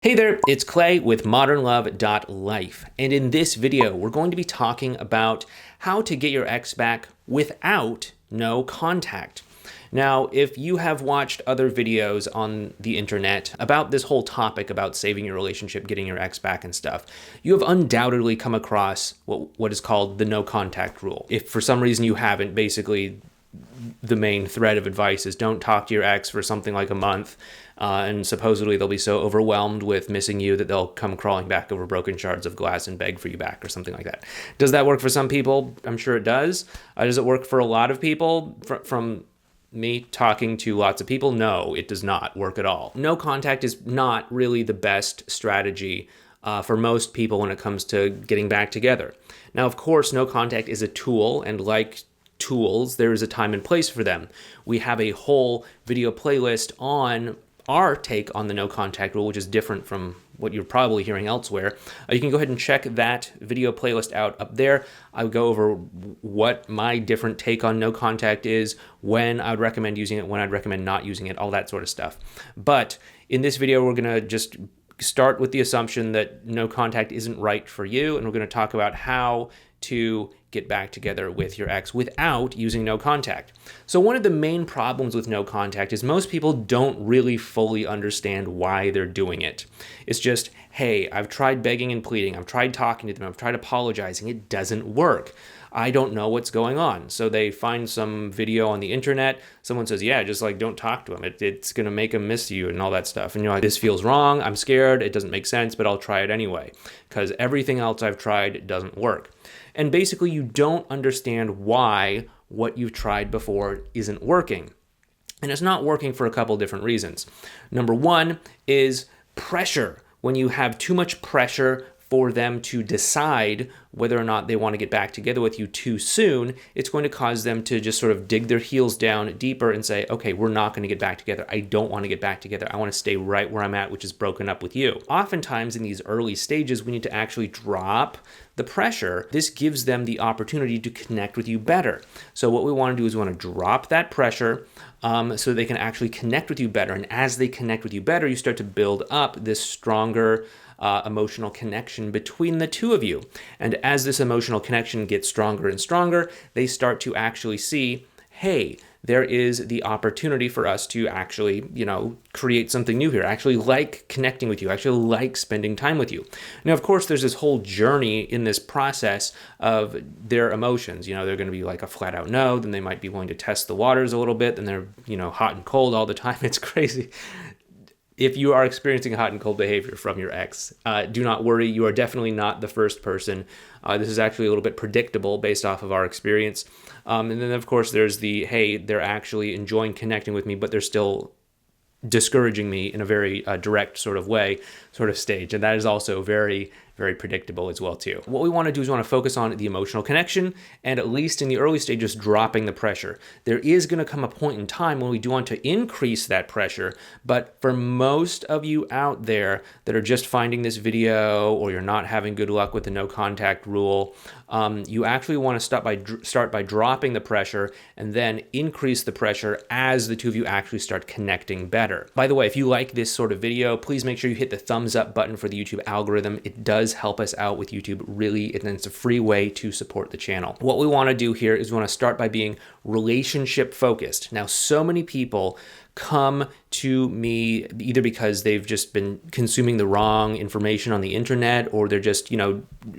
Hey there, it's Clay with modernlove.life, and in this video we're going to be talking about how to get your ex back without no contact. Now, if you have watched other videos on the internet about this whole topic about saving your relationship, getting your ex back and stuff, you have undoubtedly come across what is called the no contact rule. If for some reason you haven't, basically the main thread of advice is don't talk to your ex for something like a month, and supposedly they'll be so overwhelmed with missing you that they'll come crawling back over broken shards of glass and beg for you back or something like that. Does that work for some people? I'm sure it does. Does it work for a lot of people? From me talking to lots of people, no, it does not work at all. No contact is not really the best strategy for most people when it comes to getting back together. Now, of course, no contact is a tool, and like tools, there is a time and place for them. We have a whole video playlist on our take on the no contact rule, which is different from what you're probably hearing elsewhere. You can go ahead and check that video playlist out up there. I would go over what my different take on no contact is, when I would recommend using it, when I'd recommend not using it, all that sort of stuff. But in this video, we're going to just start with the assumption that no contact isn't right for you, and we're going to talk about how to get back together with your ex without using no contact. So one of the main problems with no contact is most people don't really fully understand why they're doing it. It's just, hey, I've tried begging and pleading, I've tried talking to them, I've tried apologizing, it doesn't work. I don't know what's going on. So they find some video on the internet, someone says, yeah, just like don't talk to him, it's gonna make him miss you and all that stuff. And you're like, this feels wrong, I'm scared, it doesn't make sense, but I'll try it anyway, because everything else I've tried doesn't work. And basically you don't understand why what you've tried before isn't working. And it's not working for a couple different reasons. Number one is pressure. When you have too much pressure for them to decide whether or not they want to get back together with you too soon, it's going to cause them to just sort of dig their heels down deeper and say, okay, we're not going to get back together. I don't want to get back together. I want to stay right where I'm at, which is broken up with you. Oftentimes in these early stages, we need to actually drop the pressure. This gives them the opportunity to connect with you better. So what we want to do is we want to drop that pressure so they can actually connect with you better. And as they connect with you better, you start to build up this stronger emotional connection between the two of you. And as this emotional connection gets stronger and stronger, they start to actually see, hey, there is the opportunity for us to actually, create something new here. I actually like connecting with you. I actually like spending time with you. Now, of course, there's this whole journey in this process of their emotions. They're going to be like a flat out no, then they might be willing to test the waters a little bit, then they're, hot and cold all the time. It's crazy. If you are experiencing hot and cold behavior from your ex, do not worry. You are definitely not the first person. This is actually a little bit predictable based off of our experience. And then, of course, there's the, hey, they're actually enjoying connecting with me, but they're still discouraging me in a very direct sort of stage. And that is also very, very predictable as well too. What we want to do is we want to focus on the emotional connection, and at least in the early stages, dropping the pressure. There is going to come a point in time when we do want to increase that pressure, but for most of you out there that are just finding this video, or you're not having good luck with the no contact rule, you actually want to start by dropping the pressure and then increase the pressure as the two of you actually start connecting better. By the way, if you like this sort of video, please make sure you hit the thumbs up button for the YouTube algorithm. It does help us out with YouTube, really, and it's a free way to support the channel. What we want to do here is we want to start by being relationship focused. Now, so many people come to me either because they've just been consuming the wrong information on the internet, or they're just,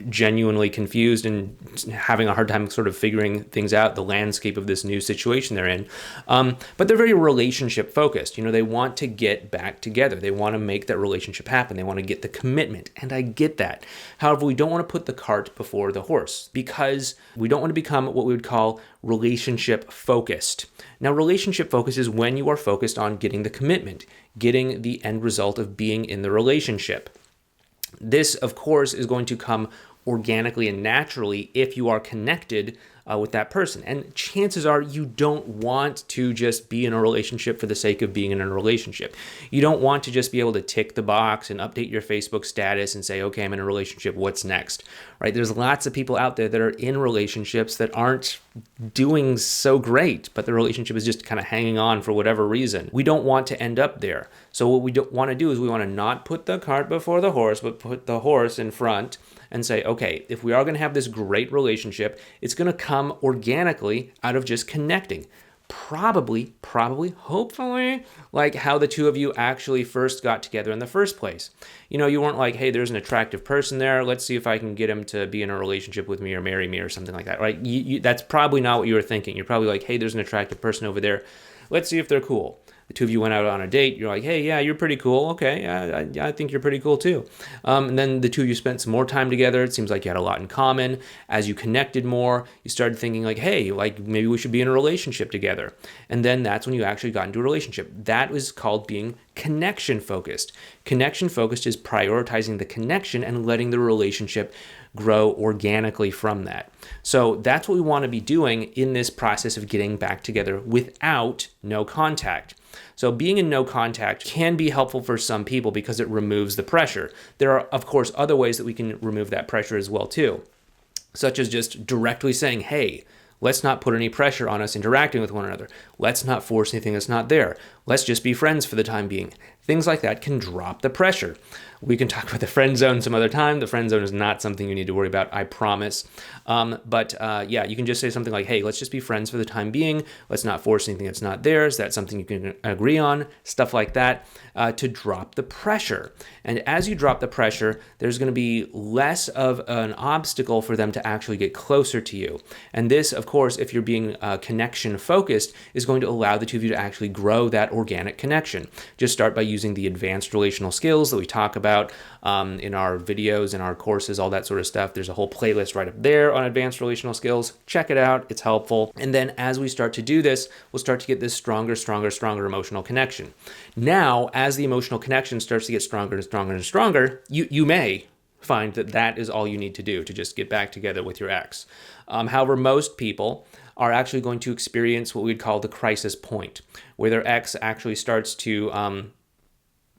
genuinely confused and having a hard time sort of figuring things out, the landscape of this new situation they're in. But they're very relationship focused. They want to get back together. They want to make that relationship happen. They want to get the commitment. And I get that. However, we don't want to put the cart before the horse, because we don't want to become what we would call relationship focused. Now, relationship focus is when you are focused on getting the commitment, getting the end result of being in the relationship. This, of course, is going to come organically and naturally if you are connected with that person. And chances are you don't want to just be in a relationship for the sake of being in a relationship. You don't want to just be able to tick the box and update your Facebook status and say, okay, I'm in a relationship, what's next, right? There's lots of people out there that are in relationships that aren't doing so great, but the relationship is just kind of hanging on for whatever reason. We don't want to end up there. So what we don't want to do is we want to not put the cart before the horse, but put the horse in front and say, okay, if we are going to have this great relationship, it's going to come organically out of just connecting. Probably, hopefully, like how the two of you actually first got together in the first place. You know, you weren't like, hey, there's an attractive person there. Let's see if I can get him to be in a relationship with me or marry me or something like that, right? That's probably not what you were thinking. You're probably like, hey, there's an attractive person over there. Let's see if they're cool. The two of you went out on a date. You're like, hey, yeah, you're pretty cool. Okay, I think you're pretty cool too. And then the two of you spent some more time together. It seems like you had a lot in common. As you connected more, you started thinking like, hey, like maybe we should be in a relationship together. And then that's when you actually got into a relationship. That was called being connection focused. Connection focused is prioritizing the connection and letting the relationship grow organically from that. So that's what we want to be doing in this process of getting back together without no contact. So being in no contact can be helpful for some people because it removes the pressure. There are, of course, other ways that we can remove that pressure as well too, such as just directly saying, hey, let's not put any pressure on us interacting with one another. Let's not force anything that's not there. Let's just be friends for the time being. Things like that can drop the pressure. We can talk about the friend zone some other time. The friend zone is not something you need to worry about, I promise. Yeah, you can just say something like, hey, let's just be friends for the time being. Let's not force anything that's not there. Is that something you can agree on? Stuff like that to drop the pressure. And as you drop the pressure, there's going to be less of an obstacle for them to actually get closer to you. And this, of course, if you're being connection focused, is going to allow the two of you to actually grow that organic connection. Just start by using the advanced relational skills that we talk about in our videos, in our courses, all that sort of stuff. There's a whole playlist right up there on advanced relational skills. Check it out. It's helpful. And then as we start to do this, we'll start to get this stronger emotional connection. Now, as the emotional connection starts to get stronger and stronger and stronger, you may find that that is all you need to do to just get back together with your ex. However, most people are actually going to experience what we'd call the crisis point, where their ex actually starts to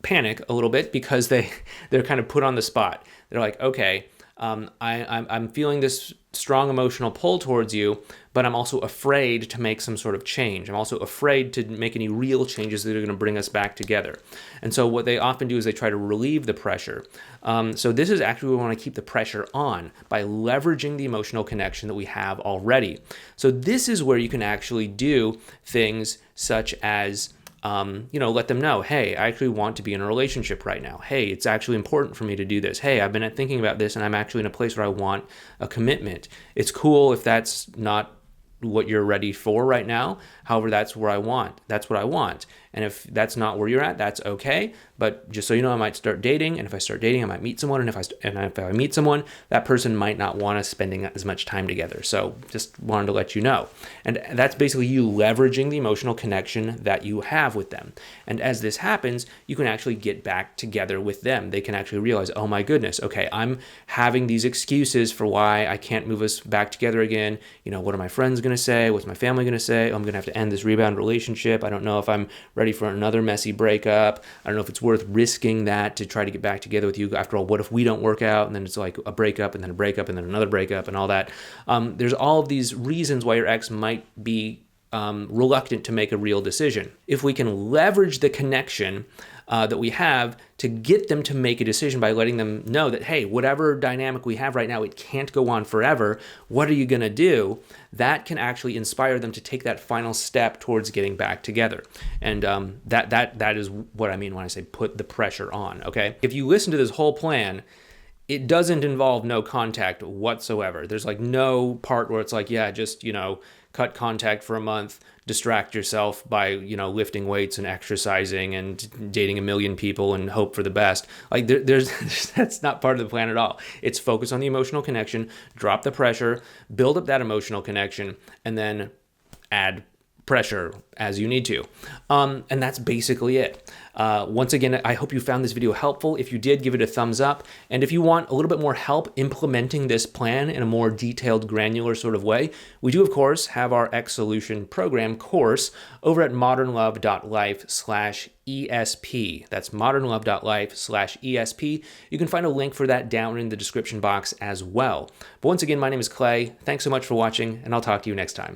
panic a little bit because they're kind of put on the spot. They're like, okay, I'm feeling this strong emotional pull towards you, but I'm also afraid to make some sort of change. I'm also afraid to make any real changes that are going to bring us back together. And so what they often do is they try to relieve the pressure. So this is actually, we want to keep the pressure on by leveraging the emotional connection that we have already. So this is where you can actually do things such as let them know, hey, I actually want to be in a relationship right now. Hey, it's actually important for me to do this. Hey, I've been thinking about this and I'm actually in a place where I want a commitment. It's cool if that's not what you're ready for right now. However, that's what I want. And if that's not where you're at, that's okay. But just so you know, I might start dating. And if I start dating, I might meet someone. And if I meet someone, that person might not want us spending as much time together. So just wanted to let you know. And that's basically you leveraging the emotional connection that you have with them. And as this happens, you can actually get back together with them. They can actually realize, oh my goodness, okay, I'm having these excuses for why I can't move us back together again. What are my friends going to say? What's my family going to say? I'm going to have to end this rebound relationship. I don't know if I'm ready for another messy breakup. I don't know if it's worth risking that to try to get back together with you. After all, what if we don't work out? And then it's like a breakup and then a breakup and then another breakup and all that. There's all of these reasons why your ex might be reluctant to make a real decision. If we can leverage the connection that we have to get them to make a decision by letting them know that, hey, whatever dynamic we have right now, it can't go on forever. What are you going to do? That can actually inspire them to take that final step towards getting back together. And that is what I mean when I say put the pressure on, okay? If you listen to this whole plan, it doesn't involve no contact whatsoever. There's like no part where it's like, yeah, just, cut contact for a month, distract yourself by, lifting weights and exercising and dating a million people and hope for the best. Like there's that's not part of the plan at all. It's focus on the emotional connection, drop the pressure, build up that emotional connection, and then add pressure as you need to. And that's basically it. Once again, I hope you found this video helpful. If you did, give it a thumbs up. And if you want a little bit more help implementing this plan in a more detailed, granular sort of way, we do, of course, have our X Solution Program course over at modernlove.life/ESP. That's modernlove.life/ESP. You can find a link for that down in the description box as well. But once again, my name is Clay. Thanks so much for watching, and I'll talk to you next time.